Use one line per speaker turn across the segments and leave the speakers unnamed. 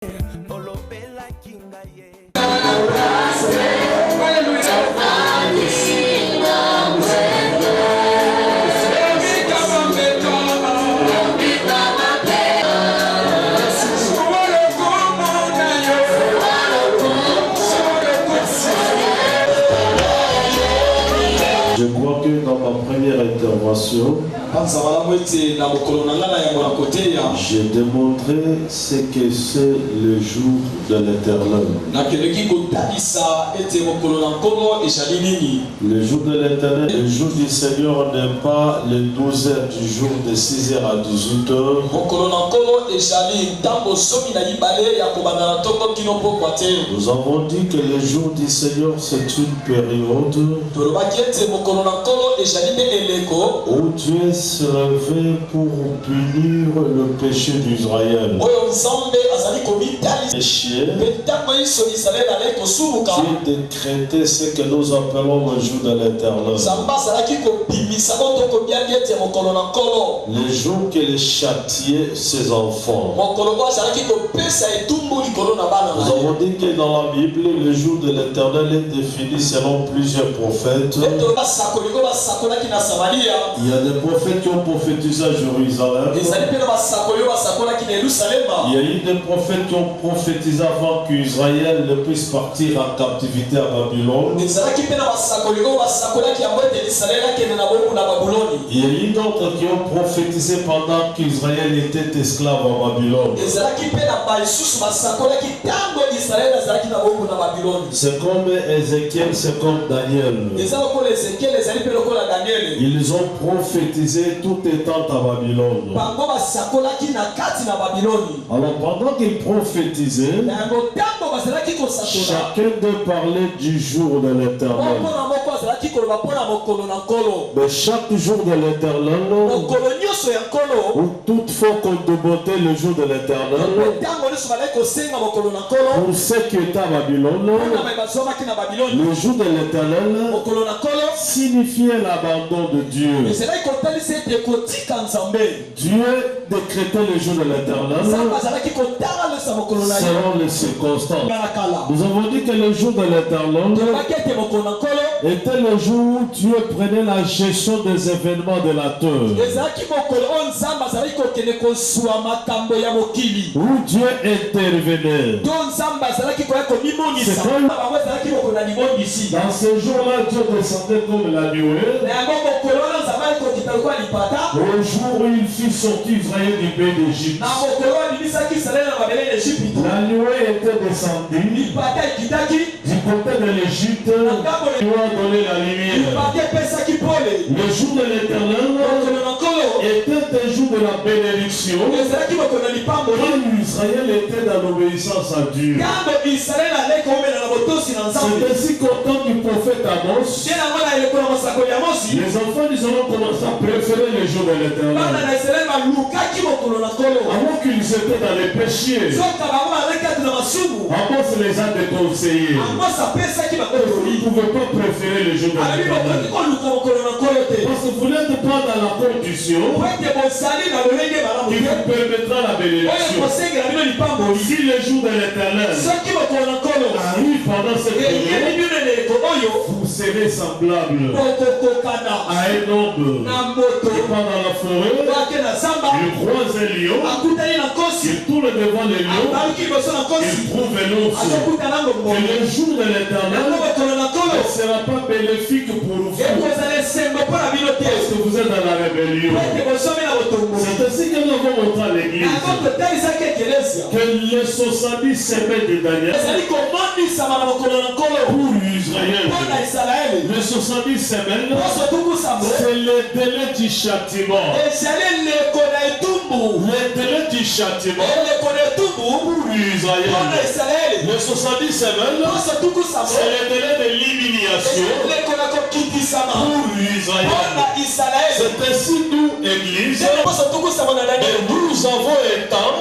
Je crois que dans ma première intervention, j'ai démontré ce que c'est le jour de l'Éternel. Le jour de l'Éternel, le jour du Seigneur n'est pas les 12 heures du jour de 6h à 18h. Nous avons dit que le jour du Seigneur c'est une période où Dieu se réveille pour punir le péché d'Israël. Péché qui décrétait ce que nous appelons le jour de l'Éternel. Le jour qu'il châtiait ses enfants. Nous avons dit que dans la Bible, le jour de l'Éternel est défini selon plusieurs prophètes. Il y a des prophètes qui ont prophétisé à Jérusalem. Il y a eu des prophètes qui ont prophétisé avant qu'Israël ne puisse partir en captivité à Babylone. Il y a eu d'autres qui ont prophétisé pendant qu'Israël était esclave à Babylone. C'est comme Ézéchiel, c'est comme Daniel. Ils ont prophétisé tout étant à Babylone. Alors pendant qu'ils prophétisaient, chacun de parler du jour de l'Éternel. Mais chaque jour de l'Éternel, ou toutefois qu'on débotait le jour de l'Éternel, pour ceux qui étaient à Babylone, le jour de l'Éternel signifiait l'abandon de Dieu. Dieu décrétait le jour de l'Éternel selon les circonstances. Nous avons dit que le jour de l'Éternel était le jour où Dieu prenait la gestion des événements de la terre. Où Dieu intervenait. Dans ce jour-là, Dieu descendait comme la nuée. Au jour où il fit sortir Israël du pays d'Égypte. La nuée était descendue du côté de l'Égypte. Dieu a donné la lumière. Le jour de l'Éternel était un jour de la bénédiction. Quand Israël était dans l'obéissance à Dieu. C'est ainsi qu'au temps du prophète Amos, les enfants d'Israël ont commencé à préférer les jours de l'Éternel. Avant qu'ils étaient dans les péchés, Amos les a déconseillés. Vous ne pouvez pas préférer les jours de l'Éternel. Parce que vous n'êtes pas dans la condition qui vous permettra la bénédiction. Si les jours de l'Éternel arrivent pendant cette période, vous serez semblable à un homme qui part dans la forêt, il croise un lion, il tourne devant le lion, il trouve un ours. Et le jour de l'Éternel ne sera pas bénéfique pour vous. Parce que vous êtes dans la rébellion. C'est ainsi que nous avons montré à l'église que les 70 semaines de Daniel pour Israël, les 70 semaines, c'est le délai du châtiment. Le délai du châtiment pour Israël. Les 70 semaines, c'est le délai de l'humiliation pour Israël. C'est ainsi nous, Église, nous avons un temps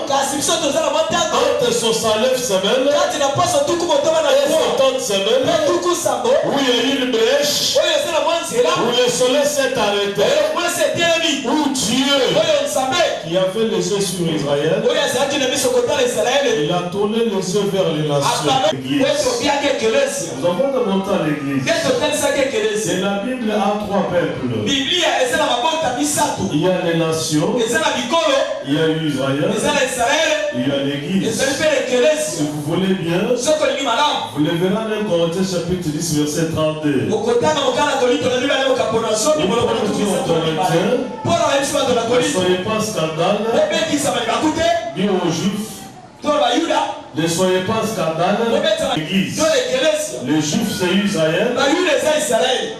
entre 69 semaines et 70 semaines où il y a eu une brèche, où le soleil s'est arrêté où Dieu qui a fait les yeux sur Israël, il a tourné les yeux vers les nations. Nous avons demandé à l'église. Et la Bible a trois peuples. Il y a les nations, il y a Israël, il y a l'église. Si vous voulez bien, vous le verrez dans Corinthiens chapitre 10 verset 32. Il ne soyez pas scandale, ni aux Juifs. Ne soyez pas scandale, l'église. Les Juifs c'est Israël,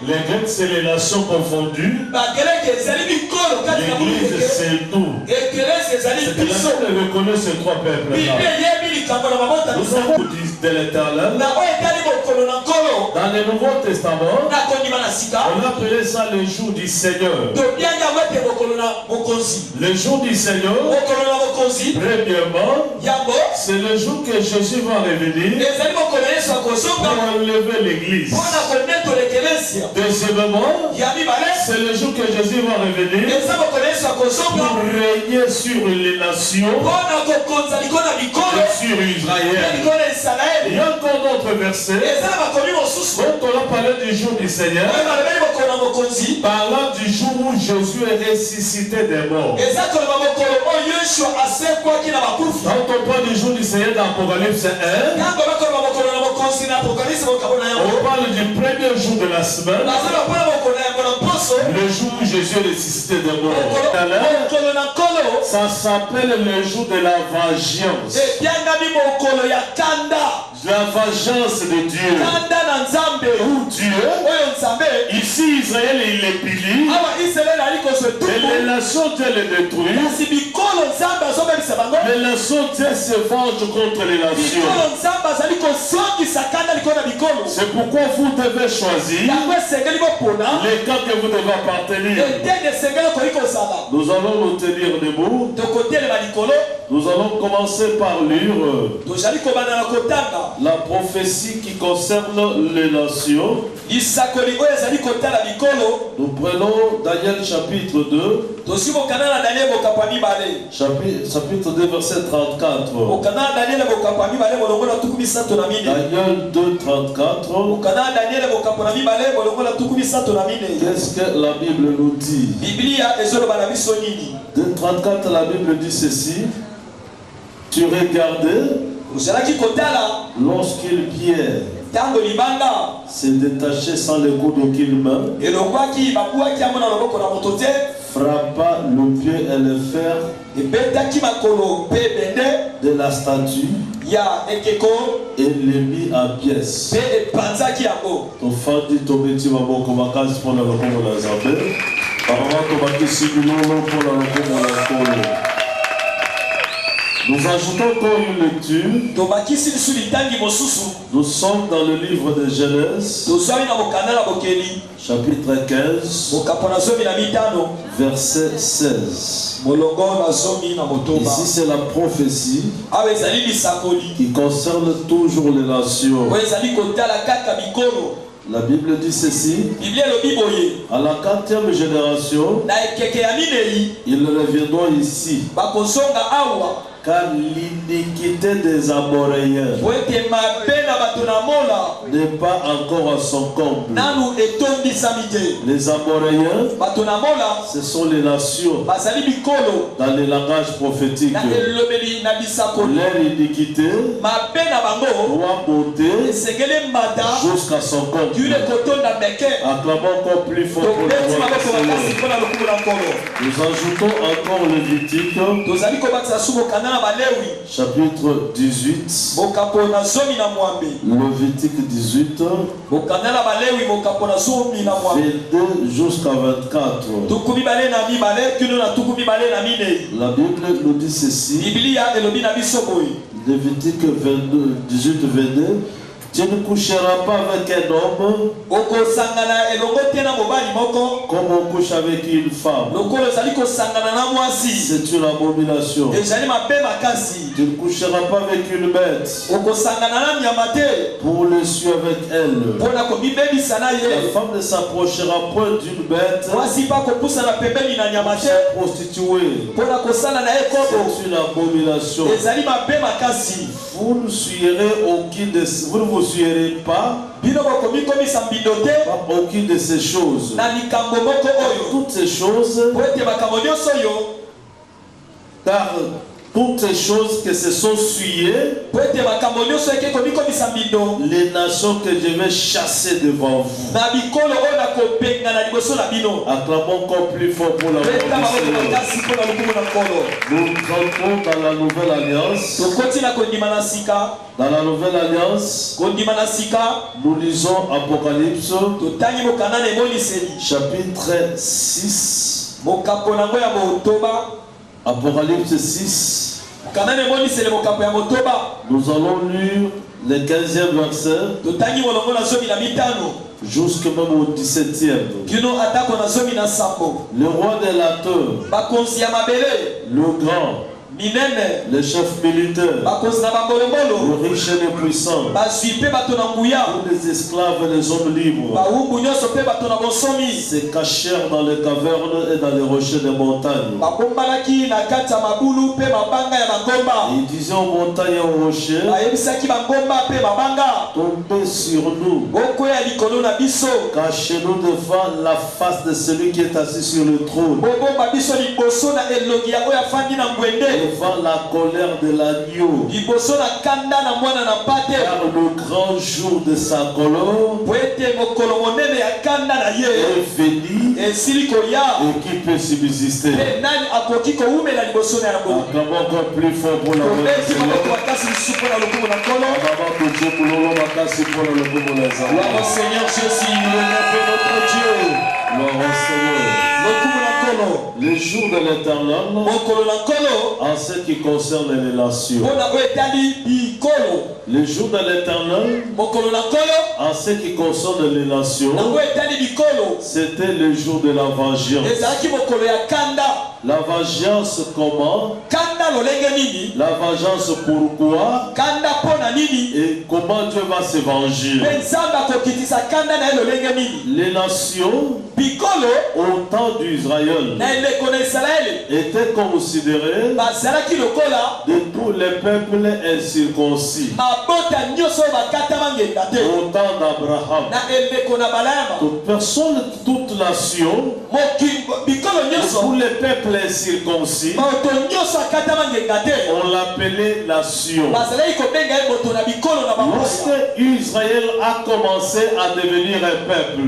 les Grecs c'est les nations confondues, l'église c'est tout. Vous reconnaissez ces trois peuples là. Nous sommes de l'Éternel. Dans le Nouveau Testament, on appelait ça le jour du Seigneur. Le jour du Seigneur, premièrement, c'est le jour que Jésus va revenir pour enlever l'église. Deuxièmement, c'est le jour que Jésus va revenir pour régner sur les nations et sur Israël. Il y a encore d'autres versets dont on a parlé du jour du Seigneur, parlant du jour où Jésus est ressuscité des morts. Quand on parle du jour du Seigneur dans Apocalypse 1, on parle du premier jour de la semaine, le jour où Jésus est ressuscité des morts. Ça s'appelle le jour de la vengeance. La vengeance de Dieu. Où Dieu, ici Israël il est pili, et les nations Dieu les détruit. Les nations Dieu se vengent contre les nations. C'est pourquoi vous devez choisir les camps que vous devez appartenir. Nous allons nous tenir debout. Nous allons commencer par lire la prophétie qui concerne les nations. Nous prenons Daniel chapitre 2. Chapitre 2 verset 34. Daniel 2 34. Qu'est-ce que la Bible nous dit? 2 34 la Bible dit ceci. Tu regardais lorsqu'il Pierre s'est détaché sans le coup d'aucune main, frappa le pied et le fer de la statue et le mit en pièces. Nous ajoutons encore une lecture. Nous sommes dans le livre de Genèse, chapitre 15, verset 16. Ici c'est la prophétie qui concerne toujours les nations. La Bible dit ceci. À la 4e génération, ils reviendront ici, car l'iniquité des Amoréens n'est pas encore à son comble. Les Amoréens, ce sont les nations dans le langage prophétique. Leur iniquité doit monter jusqu'à son comble. Acclamons encore plus fort pour le Seigneur. Nous ajoutons encore Lévitique, chapitre 18. Lévitique 18. 22 jusqu'à 24. La Bible nous dit ceci. Lévitique 22, 18, 22.
Tu ne coucheras pas avec un homme comme on couche avec une femme. C'est une abomination. Tu ne coucheras pas avec une bête pour le suivre avec elle. La femme ne s'approchera point d'une bête pour se prostituer. C'est une abomination. Vous ne vous suivrez pas aucune de ces choses. Toutes ces choses, car toutes ces choses que se sont souillées, les nations que je vais chasser devant vous. Acclamons encore plus fort pour la voix du Seigneur. Nous entrons dans la nouvelle alliance. Dans la nouvelle alliance, nous lisons Apocalypse, chapitre 6. Apocalypse 6. Nous allons lire le 15e verset jusqu'à même au 17e. Le roi des lateurs, le grand, les chefs militaires, le riche et les puissants, tous les esclaves et les hommes libres se cachèrent dans les cavernes et dans les rochers des montagnes. Ils disaient aux montagnes et aux rochers, tombez sur nous, cachez-nous devant la face de celui qui est assis sur le trône, devant la colère de l'agneau, car le grand jour de sa colère est fini, et qui peut subsister. Acclamons encore plus fort pour la voix du Seigneur.
Gloire au Seigneur Jésus, notre Dieu.
Gloire au Seigneur. Le jour de l'Éternel, en ce qui concerne les nations. Le jour de l'Éternel, en ce qui concerne les nations, c'était le jour de la vengeance. La vengeance comment? La vengeance pourquoi? Et comment Dieu va se venger? Les nations au temps d'Israël étaient considérées de tous les peuples incirconcis. Au temps d'Abraham, toute personne, toute nation, tous les peuples incirconcis, on l'appelait nation. Lorsque Israël a commencé à devenir un peuple,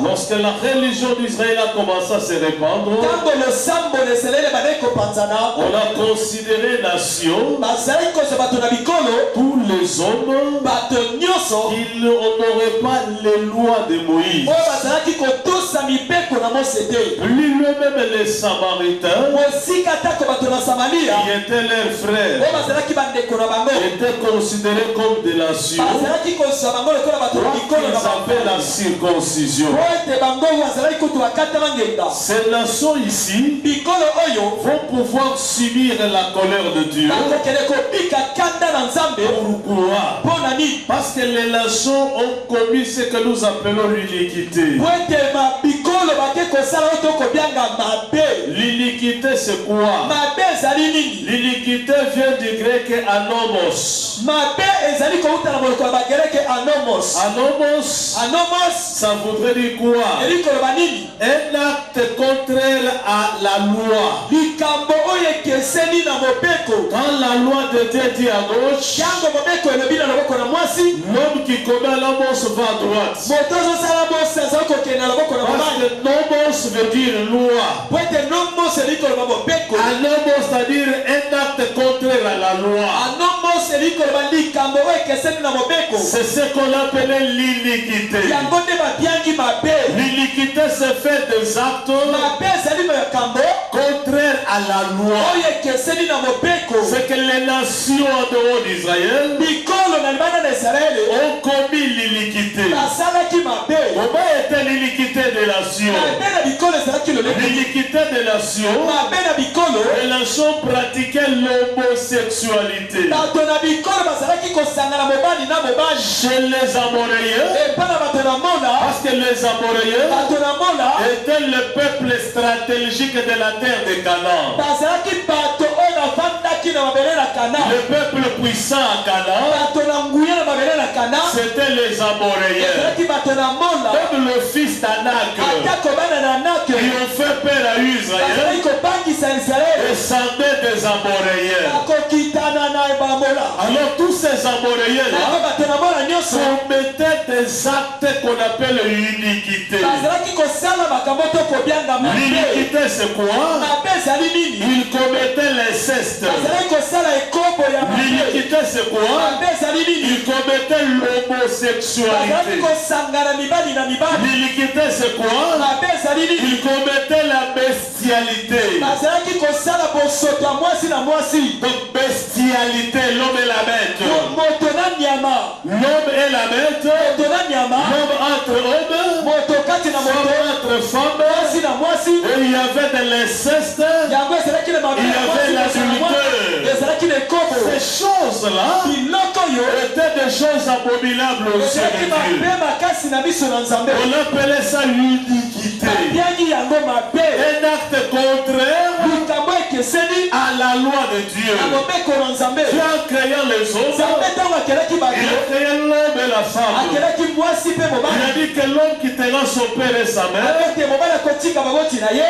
lorsque la religion d'Israël a commencé à se répandre, on a considéré nation tous les hommes qui n'honoraient pas les lois de Moïse. Lui-même les Samaritains, qui étaient leurs frères, étaient considérés comme des nations qu'ils appellent la circoncision. Ces nations ici vont pouvoir subir la colère de Dieu. Pourquoi? Parce que les nations ont commis ce que nous appelons l'iniquité. L'iniquité c'est quoi? L'iniquité vient du grec anomos. Anomos, ça voudrait dire quoi? Un acte contraire à la loi. Quand la loi de Dieu dit à gauche, l'homme qui commet anomos va à droite. Parce que nomos veut dire loi. Anomos c'est-à-dire un acte contraire à la loi. C'est ce qu'on appelait l'iniquité. L'iniquité se fait des actes contraires à la loi. C'est que les nations en dehors d'Israël ont commis l'iniquité. Comment était l'iniquité des nations? L'iniquité des nations, les nations pratiquaient l'homosexualité. Chez les Amoréens, parce que les Amoréens étaient le peuple stratégique de la terre de Canaan. Le peuple puissant à Canaan, c'était les Amoréens. Même le fils d'Anak, qui ont fait peur à Israël, descendait des Amoréens. Alors tous ces Amoréens-là commettaient des actes qu'on appelle l'iniquité. L'iniquité c'est quoi? Ils commettaient l'inceste. L'iniquité c'est quoi? Ils commettaient l'homosexualité. L'iniquité c'est quoi? Ils commettaient la bestialité. Donc bestialité, l'homme et la bête. L'homme et la bête. L'homme entre hommes. Femme entre femmes. Et il y avait de l'inceste. Il y avait l'adultère. Ces choses-là étaient des choses abominables aux yeux de Dieu. On appelait ça l'iniquité. Un acte contraire à la loi de Dieu. Dieu en créant les hommes, il a créé l'homme et la femme. Il a dit que l'homme quittera son père et sa mère.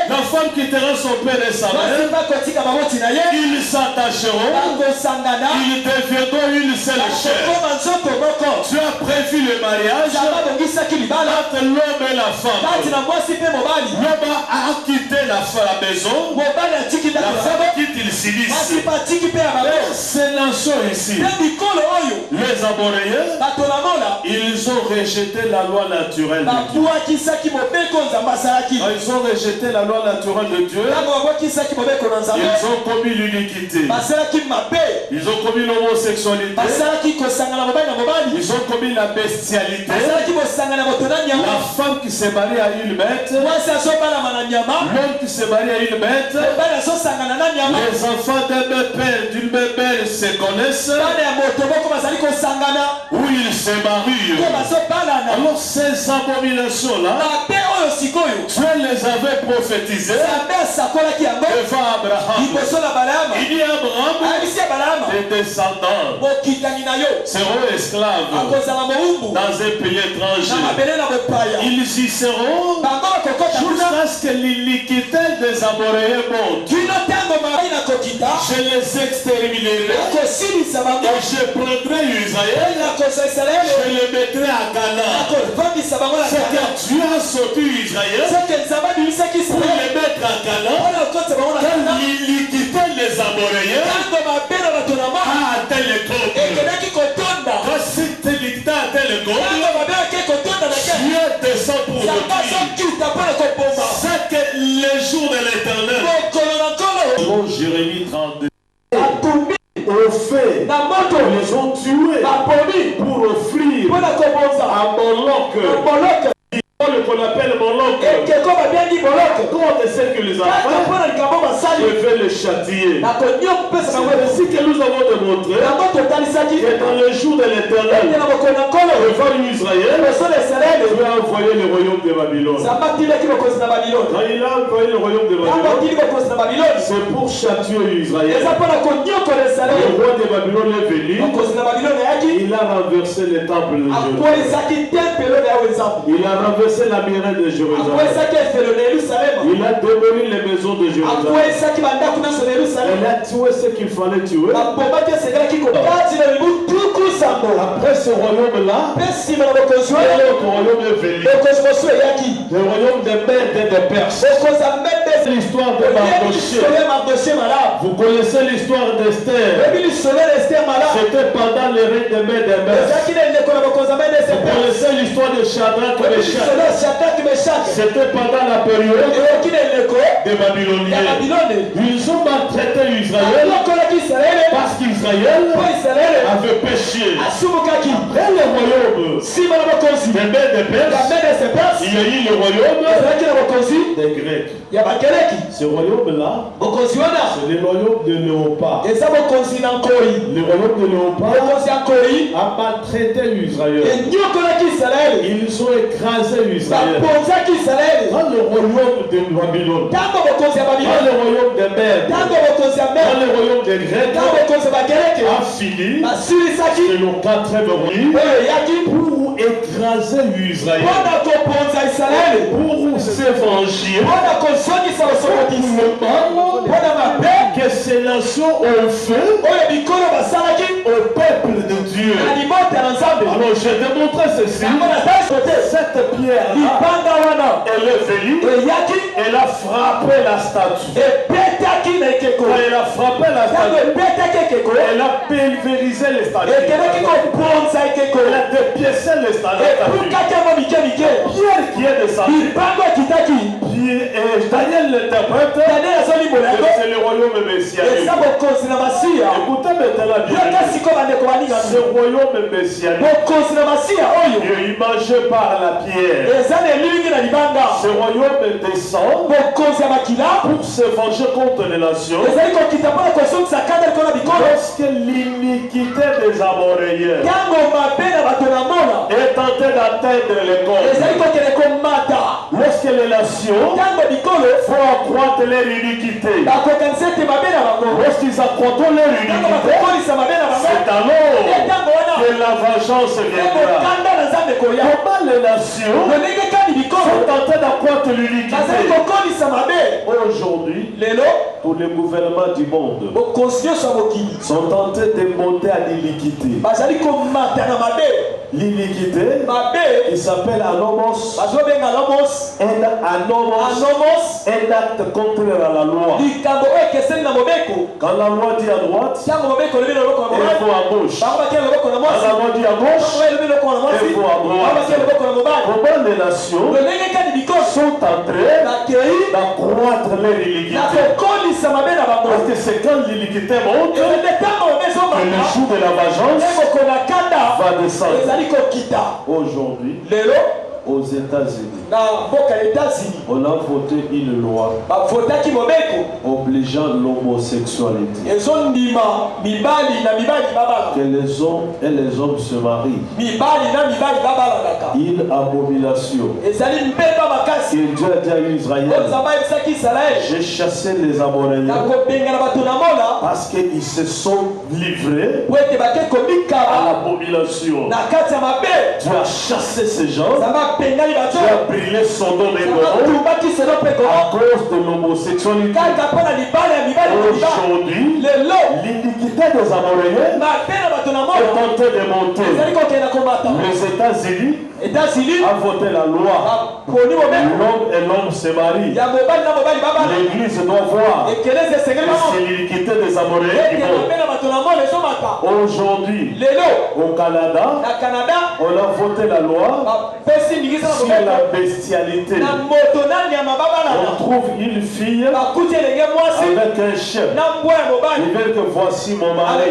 La femme quittera son père et sa mère. Ils s'attacheront. Ils deviendront une seule chair. Tu as prévu le mariage entre l'homme et la femme. L'homme a quitté la maison. La femme quitte le silice. Ces nations ici, les Amoréens, ils ont rejeté la loi naturelle de Dieu. Ils ont rejeté la loi naturelle de Dieu. Ils ont commis l'iniquité. Ils ont commis l'homosexualité. Ils ont commis la bestialité. La femme qui s'est mariée à une bête. L'homme qui s'est marié à une bête. Les enfants d'un même père, d'une même mère se connaissent. Où ils se marient. Alors ces abominations-là, Dieu les avait prophétisées devant Abraham. Il dit Abraham, les descendants seront esclaves dans un pays étranger. Ils y seront jusqu'à ce que l'iniquité des Amoréens monte. Je les exterminerai et je prendrai Israël, je les mettrai à Canaan. C'est que Dieu a sorti Israël pour les mettre à Canaan. Quand l'iniquité des Amoréens a atteint le comble. Quand cette iniquité a atteint le comble, Dieu descend pour le c'est que les jours de l'Éternel. Jérémie 32. Au fait, les ont tués pour offrir à Moloch. Qu'on appelle Moloch. Quand c'est ce que les enfants, je vais les châtier. C'est ainsi que nous avons démontré que dans le jour de l'Éternel, devant Israël, Dieu a envoyé le royaume de Babylone. Quand il a envoyé le royaume de Babylone, c'est pour châtier Israël. Le roi de Babylone est venu. Il a renversé le temple de Jérusalem. Il a renversé la muraille de Jérusalem. Il a démoli les maisons de Jérusalem. Il a tué ce qu'il fallait tuer. Après ce royaume-là, l'autre royaume est venu. Le royaume des Mèdes et des Perses. l'histoire de Mardoché. Vous connaissez l'histoire d'Esther. C'était pendant le règne de Médémès. Vous connaissez l'histoire de Shadrach et Meshach. C'était pendant la période des Babyloniens. Ils ont maltraité Israël parce qu'Israël avait péché. Après le royaume de Médémès, il y a eu le royaume des Grecs. Ce royaume-là, c'est le royaume de Léopard. Le royaume de Léopard a maltraité Israël. Ils ont écrasé Israël. Dans le royaume de Babylone, dans le royaume des Mèdes, dans le royaume des Grecs, a fini, c'est le 4e royaume, pour écraser Israël, pour s'évangir, que ces nations ont fait au peuple de Dieu. Alors je démontrais ceci. Cette pierre, elle est venue, elle a frappé la statue. Quand elle a frappé la statue, elle a pulvérisé les statues. Elle a dépiécé les statues. Pierre qui est descendu, Daniel l'interprète, c'est le royaume messianique. Écoutez maintenant bien. Ce royaume messianique, imagé par la pierre, ce royaume descend pour se venger contre les nations. Lorsque l'iniquité des Amoréens est tentée d'atteindre les côtes, lorsque les nations font accroître leur iniquité, lorsqu'ils accroîtent leur iniquité, c'est alors que la vengeance viendra. Comment les nations sont tentées d'accroître l'iniquité? Aujourd'hui, tous les gouvernements du monde sont tentés de monter à l'iniquité. L'iniquité, il s'appelle anomos. Un acte contraire à la loi. Quand la loi dit à droite, il faut à gauche. Quand la loi dit à gauche, il faut à droite. Comment les nations sont en train d'accroître leur iniquité? Parce que c'est quand l'iniquité monte que le jour de la vengeance va descendre. Aujourd'hui, aux États-Unis, on a voté une loi obligeant l'homosexualité. Que les hommes et les hommes se marient. Une abomination. Et Dieu a dit à Israël, j'ai chassé les Amoréens parce qu'ils se sont livrés à l'abomination. Dieu a chassé ces gens. Tu as brûlé Sodome et Gomorrhe à cause de l'homosexualité. Aujourd'hui, l'iniquité des Amoréens est en train de monter. Les États-Unis ont voté la loi. L'homme et l'homme se marient. L'Église doit voir que c'est l'iniquité des Amoréens qui monte. Aujourd'hui, au Canada, on a voté la loi sur la bestialité. On trouve une fille avec un chef. Il veut que voici mon mari.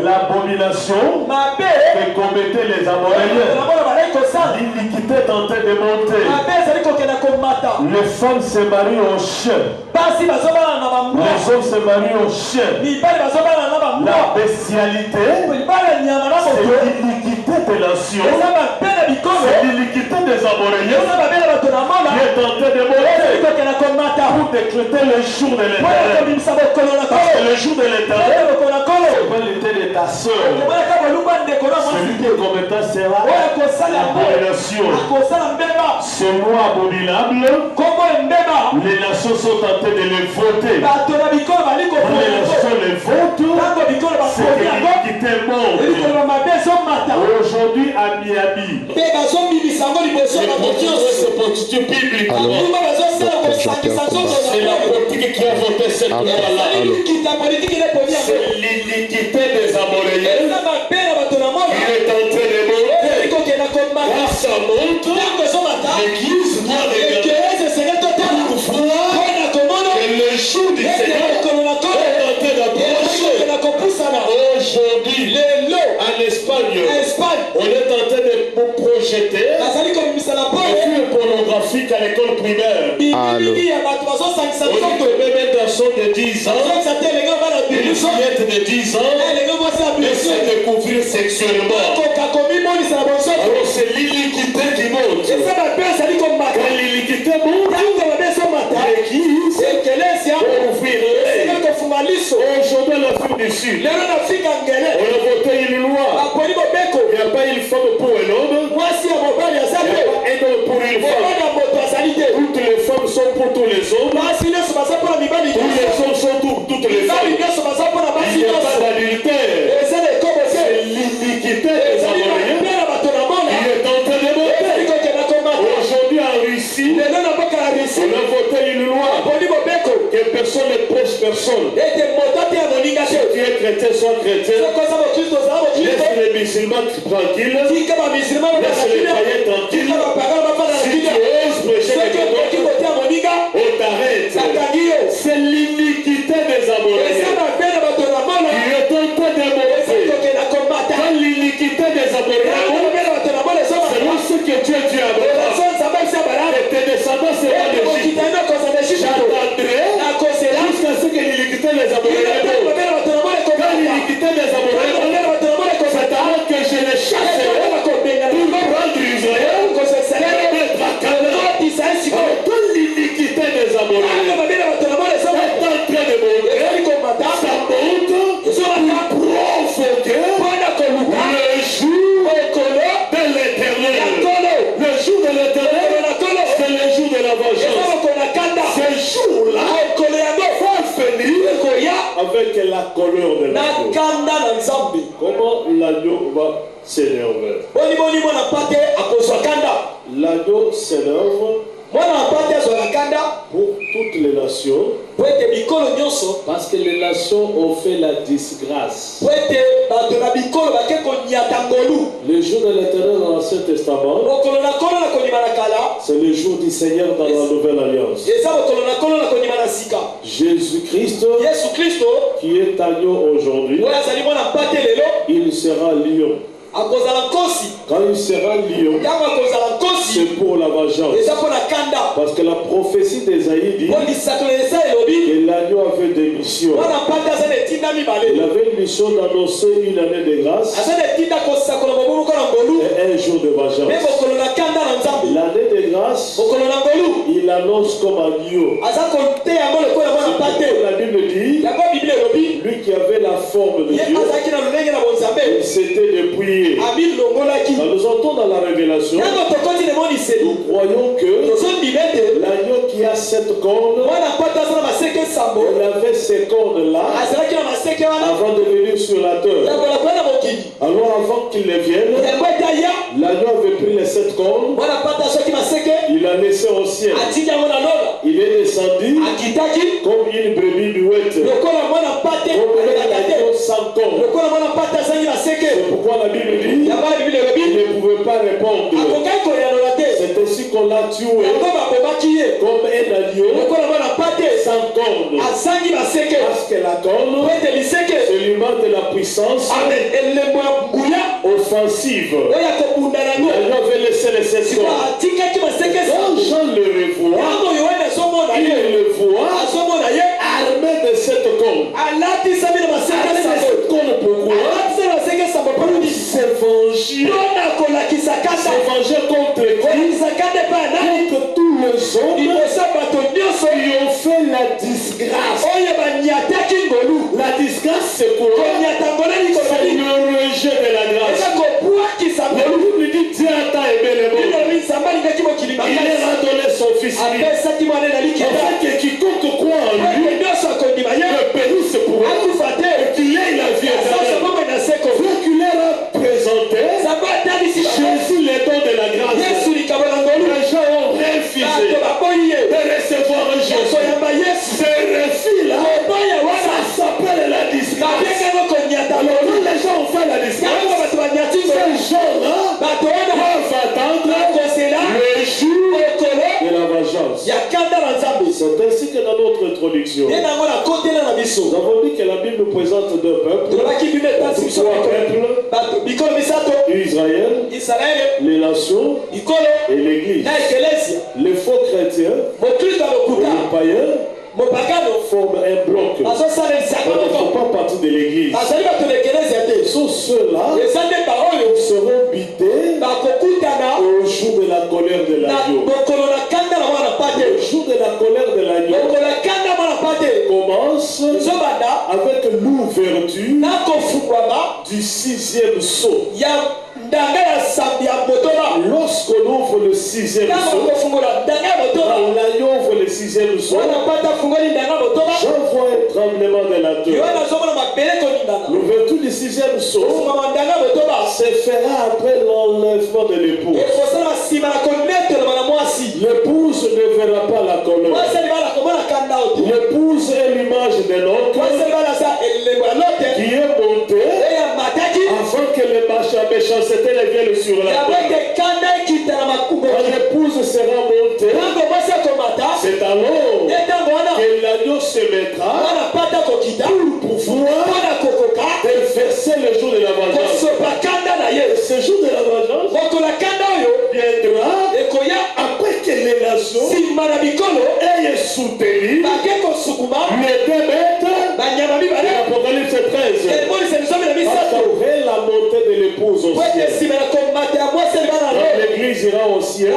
L'abomination que commettaient les Amoréens. L'iniquité est en train de monter. Les femmes se marient au chien. Les hommes se marient au chien. La bestialité, c'est l'iniquité des nations. C'est l'iniquité des Amoréens qui est en train de monter pour décréter le jour de l'Éternel. Parce que le jour de l'Éternel, c'est pas l'été de ta soeur. Celui qui commettra sera l'abomination. Ce mot abominable, les nations sont tentées de le voter. Les nations le votent, c'est l'iniquité monte. Aujourd'hui à Miami, les prophètes se prostituent bibliquement.
C'est la politique qui a voté cette loi-là. C'est l'iniquité des Amoréens. Il est en train de monter. Quand ça monte, l'église doit regarder pour voir que le jour du Seigneur est en train d'approcher. Aujourd'hui, en Espagne, on est en train de projeter des films pornographiques à l'école primaire. On peut même un garçon de 10 ans, une fillette de 10 ans, et se découvrir sexuellement. Alors c'est l'iniquité qui monte. Quand l'iniquité monte, l'église pour ouvrir l'œil. Aujourd'hui, l'Afrique du Sud, on a voté une loi. Il n'y a pas une femme pour un homme. Il n'y a pas un homme pour une femme. Toutes les femmes sont pour tous les hommes. Tous les hommes sont pour toutes les femmes. Il n'y a pas d'adultère. C'est l'iniquité des Amoréens. Il est en train de monter. Aujourd'hui en Russie, on a voté une loi que personne ne prêche personne. Si tu es chrétien, sois chrétien. Laisse les musulmans tranquilles. Laisse les païens tranquilles. Si tu oses prêcher les catholiques, on t'arrête. C'est l'iniquité des Amoréens qui est en train de monter. Quand l'iniquité des Amoréens, c'est lorsque Dieu dit à Abraham, et tes descendants seront d'Égypte. J'attendrai jusqu'à ce que l'iniquité des Amoréens monte. Quand l'iniquité des Amoréens monte, c'est alors que je les chasserai pour prendre Israël et mettre à Canaan. Quand l'iniquité des Amoréens est en train de monter, ça monte pour provoquer le jour de l'Éternel. Le jour de l'Éternel, c'est le jour de la vengeance. Ce jour-là va venir avec la colère de l'agneau. Comment l'agneau va s'énerver? L'agneau s'énerve pour toutes les nations, parce que les nations ont fait la disgrâce. Le jour de l'Éternel dans l'Ancien Testament, c'est le jour du Seigneur dans la Nouvelle Alliance. Jésus-Christ, qui est agneau aujourd'hui, il sera lion. Quand il sera lion, c'est pour la vengeance. Parce que la prophétie d'Ésaïe dit que l'agneau avait des missions. Il avait une mission d'annoncer une année de grâce et un jour de vengeance. L'année de grâce, il annonce comme agneau. La Bible dit, lui qui avait la forme de Dieu, il s'était dépouillé. Quand nous entrons dans la révélation, nous croyons que l'agneau qui a 7 cornes, il avait ces cornes-là avant de venir sur la terre. Alors avant qu'il ne vienne, l'agneau avait pris les 7 cornes, il a laissé au ciel. Il est descendu comme une brebis muette, comme un agneau sans cornes. C'est pourquoi la Bible dit, il ne pouvait pas répondre. C'est ainsi qu'on l'a tué comme un agneau sans cornes. Parce que la corne, c'est l'humain de la puissance offensive. L'agneau avait laissé les 7 cornes. Quand Jean le revoit, il le voit armé de 7 cornes. Armé de 7 cornes, pourquoi? Pour se venger. Se venger contre qui? Contre tous les hommes qui ont fait la disgrâce. La disgrâce, c'est quoi? C'est le rejet de la grâce. La Bible dit Dieu a tant aimé le monde. Il a donné son fils unique. Afin que quiconque croit en lui ne périsse pour eux et qu'il ait la vie éternelle. Qu'il a présenté Jésus, le don de la grâce. Les gens ont refusé de recevoir
introduction. Nous avons dit que la Bible nous présente deux peuples. Trois peuples. Israël, les nations et l'Église. Les faux chrétiens et les païens forment un bloc. Ils ne font pas partie de l'Église. Ce sont ceux-là qui seront bités au jour de la colère de l'agneau. Le jour de la colère de l'agneau commence avec l'ouverture du 6e sceau. Lorsqu'on ouvre le 6e sceau, l'agneau ouvre le 6e sceau, j'envoie un tremblement de la terre. L'ouverture du 6e sceau se fera après l'enlèvement de l'épouse. L'épouse ne verra pas la colère. L'épouse est l'image de l'autre qui est montée avant que les méchancetés ne viennent sur la terre. Quand l'épouse sera montée, c'est alors que l'agneau se mettra pour pouvoir verser le jour de la vengeance. Ce jour de la vengeance viendra après que les nations aient soutenu les deux bêtes de l'Apocalypse 13. Après la montée de l'épouse au ciel, l'Église ira au ciel,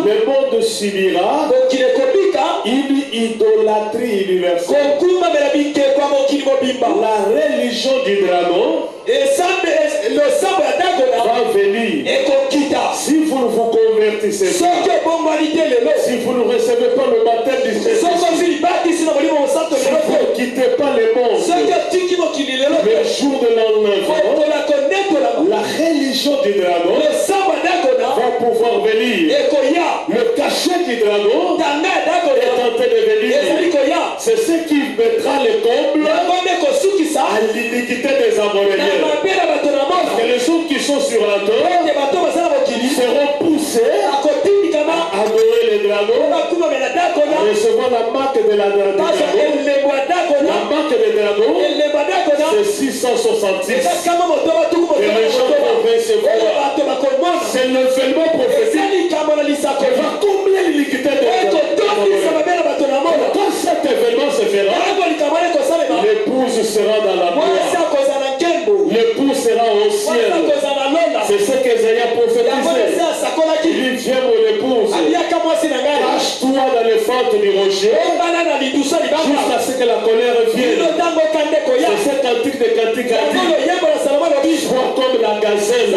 le monde subira une idolâtrie universelle. La religion du dragon va venir. Si vous ne vous convertissez pas, si vous ne recevez pas le baptême du Saint-Esprit, si vous ne quittez pas le monde, le jour de l'enlèvement, la religion du dragon va pouvoir venir. Le cachet du dragon est en train de venir. C'est ce qui mettra le comble à l'iniquité des Amoréens. Parce que les autres qui sont sur la terre seront poussés à adorer les dragons, à recevoir la marque de la dragon. La marque des dragons, c'est 666. Et les gens vont recevoir. C'est l'événement prophétique qui va combler l'iniquité des dragons. Quand cet événement se fera, l'épouse sera dans la gloire. L'épouse sera au ciel. C'est ce que Zéya prophétisé. Il vient mon épouse. Cache-toi dans les fentes du rocher jusqu'à ce que la colère vienne. C'est ce cantique de cantique a dit. Sois comme la gazelle.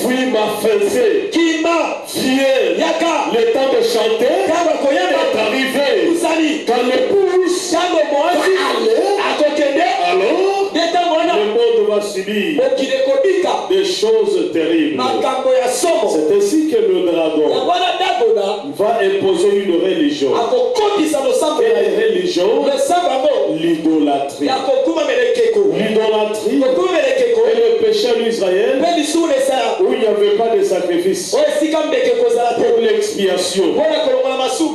Fuis ma fessée. Viens. Le temps de chanter est arrivé. Quand l'épouse va aller, alors le monde va subir des choses terribles. C'est ainsi que le dragon va imposer une religion. Quelle religion? L'idolâtrie. L'idolâtrie est le péché en Israël où il n'y avait pas de sacrifice pour l'expiation.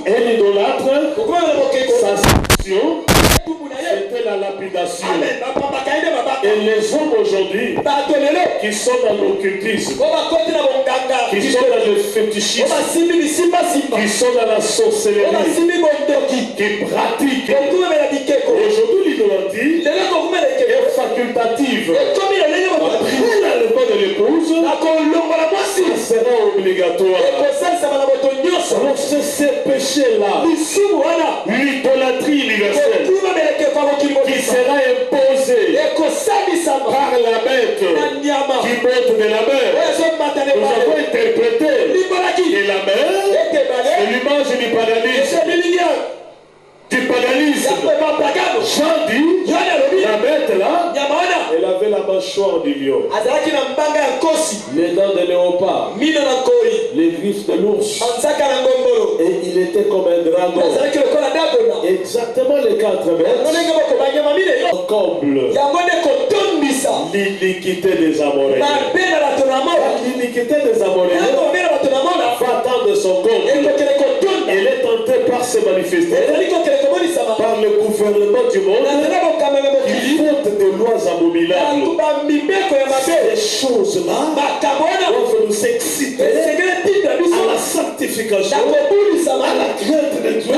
Et l'idolâtre, sa sanction, c'était la lapidation. Et les hommes aujourd'hui qui sont dans l'occultisme, qui sont dans le fétichisme, qui sont dans la sorcellerie, qui pratiquent. Aujourd'hui, l'idolâtrie est facultative. Après l'enlèvement de l'épouse, ça sera obligatoire. Alors c'est ces péchés-là, l'idolâtrie universelle, qui sera imposée par la bête qui monte de la mer. Nous avons interprété que la mer est l'image du paganisme. Jean dit, la bête là, elle avait la mâchoire du lion, les dents de léopard, les griffes de l'ours, et il était comme un dragon. Exactement les 4 bêtes comble l'iniquité des Amoréens. L'iniquité des Amoréens va attendre son comble. Elle est tentée par se manifester par le gouvernement du monde. Il faute des lois abominables. Ces choses-là doivent nous exciter à la sanctification, à la crainte de Dieu, de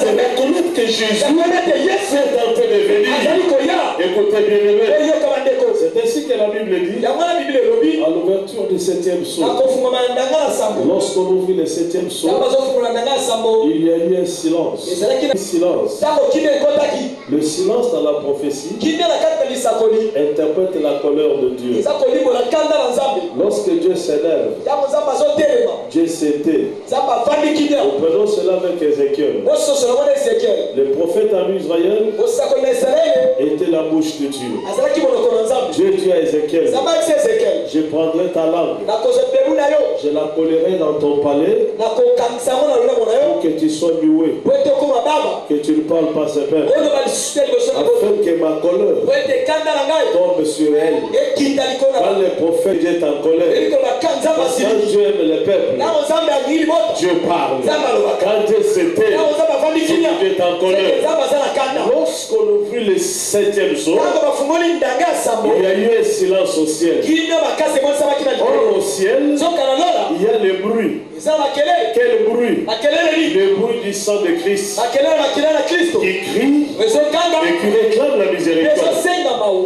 reconnaître que Jésus est en train de venir. Écoutez bien, aimé. C'est ainsi que la Bible dit à l'ouverture du 7e psaume. Lorsqu'on ouvre le 7e psaume, il y a eu un silence. Le silence dans la prophétie interprète la colère de Dieu. Lorsque Dieu s'énerve, Dieu s'était. Prenons cela avec Ézéchiel. Le prophète en Israël était la bouche de Dieu. Dieu dit à Ézéchiel, je prendrai ta langue, je la collerai dans ton palais pour que tu sois muet, que tu ne parles pas ce père, afin que ma colère tombe sur elle. Quand le prophète est en colère, quand Dieu aime le peuple, Dieu parle. Quand Dieu s'était, Dieu est en colère. Lorsqu'on ouvrit le 7e psaume, il y a eu un silence au ciel. Or au ciel, il y a le bruit. Quel bruit? Le bruit du sang de Christ qui crie et qui réclame la miséricorde.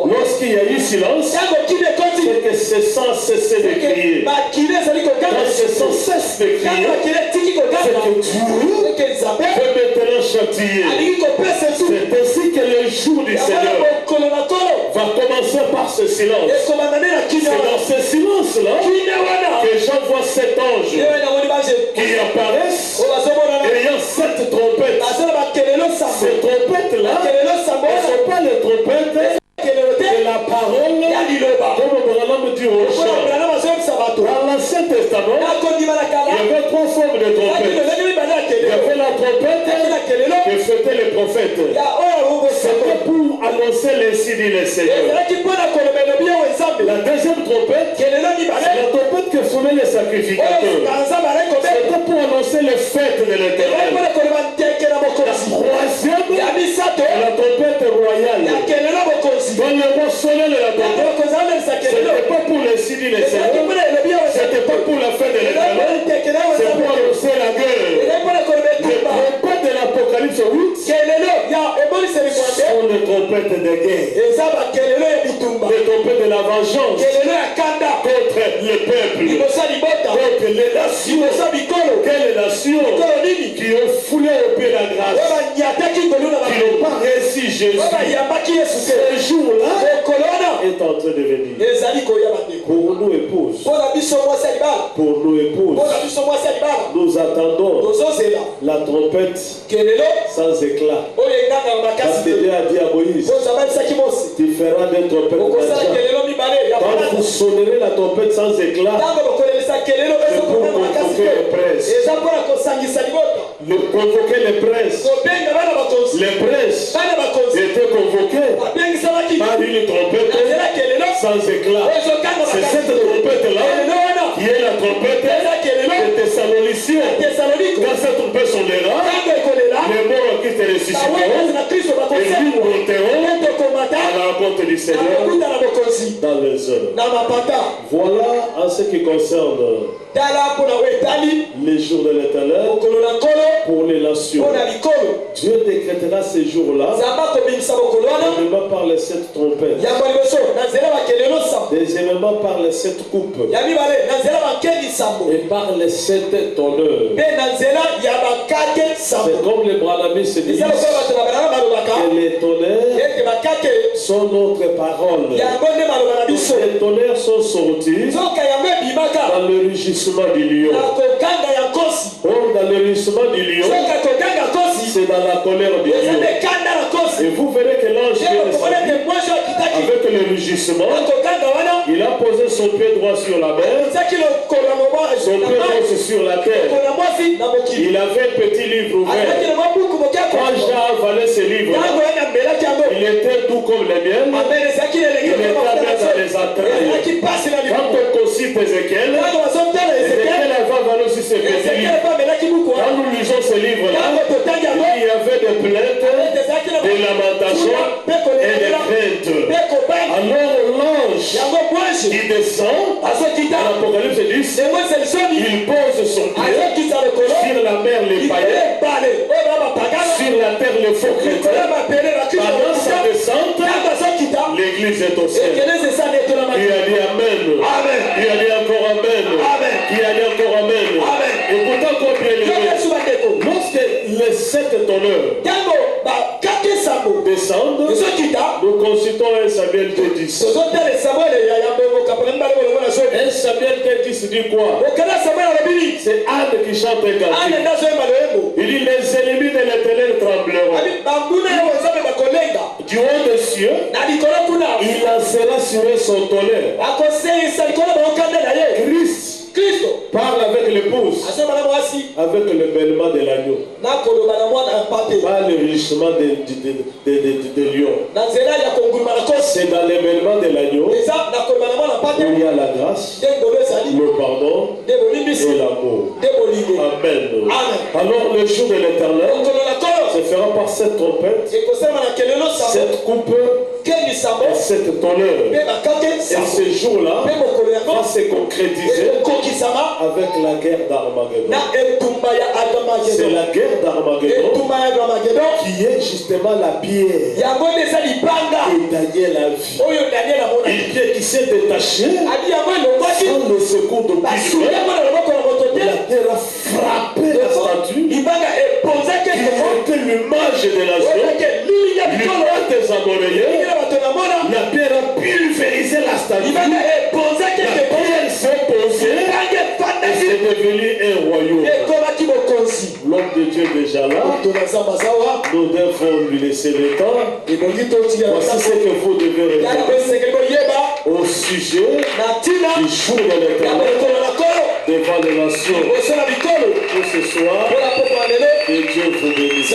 Lorsqu'il y a eu silence, c'est que ce sang cessait de crier. Quand ce sang cesse de crier, c'est que Dieu veut maintenant châtier. C'est ainsi que le jour du Seigneur va commencer par ce silence. C'est dans ce silence-là que j'envoie 7 anges qui apparaissent ayant 7 trompettes. Ces trompettes-là ne sont pas les trompettes de la parole comme Branham dit au chant. Dans l'Ancien Testament, il y avait 3 formes de trompettes. Il y avait la trompette que fêtaient les prophètes. C'était pour annoncer l'insi dit le Seigneur. La deuxième trompette, c'est la trompette que sonnaient les sacrificateurs. C'était pour annoncer les fêtes de l'Éternel. La troisième, la trompette royale. Dans le mot sonné de la trompette, c'était pas pour l'insi dit le Seigneur. C'était pas pour la fête de l'Éternel. C'est pour annoncer la guerre. Les trompettes de l'Apocalypse 8 sont les trompettes de guerre. Les trompettes de la vengeance contre les peuples, contre les nations. Quelles nations qui ont foulé au pied la grâce, qui n'ont pas réussi Jésus. Ce jour-là est en train de venir. Pour nous épouses, nous attendons la trompette sans éclat. Parce que Dieu a dit à Moïse, tu feras des trompettes d'argent. Quand vous sonnerez la trompette sans éclat, c'est pour convoquer les princes. Convoquer les princes. Les princes étaient convoqués par une trompette sans éclat. C'est cette trompette-là qui est la trompette des Thessaloniciens. Quand cette trompette sonnera, les morts en Christ ressusciteront et nous monterons à la rencontre du Seigneur dans les heures. Voilà en ce qui concerne les jours de l'Éternel pour les nations. Dieu décrétera ces jours-là premièrement par les 7 trompettes, deuxièmement par les 7 coupes et par les 7 tonneurs. C'est comme les branhamistes disent que les tonnerres sont notre parole. Les tonnerres sont sortis dans le rugissement du lion. Or, dans le rugissement du lion, c'est dans la colère du lion. Et vous verrez que l'ange vient de sortir avec le rugissement. Il a posé son pied droit sur la mer, son pied gauche sur la terre. Il avait un petit livre ouvert. Quand Jean avalait ce livre, il était doux comme les miel. Il était dans les entrailles. Quand on consulte Ézéchiel, Ézéchiel va avaler aussi ce petit livre. Quand nous lisons ce avait des plaintes, des lamentations et des craintes. Alors l'ange qui descend, à l'Apocalypse 10, il pose son pied sur la mer les païens, sur la terre les faux chrétiens. Pendant sa descente, l'église est au ciel. Il a dit Amen. Il a dit encore Amen. Il a dit encore Amen. Écoutez encore bien les lorsque les 7 tonneurs descendent, nous consultons 1 Samuel 10. 1 Samuel 10 dit quoi? C'est Anne qui chante un cantique. Il dit les ennemis de l'Éternel trembleront. Du haut des cieux, il lancera sur eux son tonnerre. Christ parle avec l'épouse, avec le bêlement de l'agneau, pas le rugissement de lion. C'est dans le bêlement de l'agneau où il y a la grâce, le pardon et l'amour. Amen. Alors le jour de l'Éternel se fera par cette trompette, cette coupe et cette tonnerre. Et ce jour-là va se concrétiser avec la guerre d'Armageddon. C'est la guerre d'Armageddon qui est justement la pierre et Daniel a vu. Une pierre qui s'est détachée sans le secours de Christ. La terre a frappé la statue qui était l'image de la zone, l'image des Amoréens. La pierre a pulvérisé la statue. La pierre s'est posée et c'est devenu un royaume. L'homme de Dieu est déjà là. Nous devons lui laisser le temps. Voici ce que vous devez regarder au sujet du jour de l'Éternel devant les nations. Pour ce soir, que Dieu vous bénisse.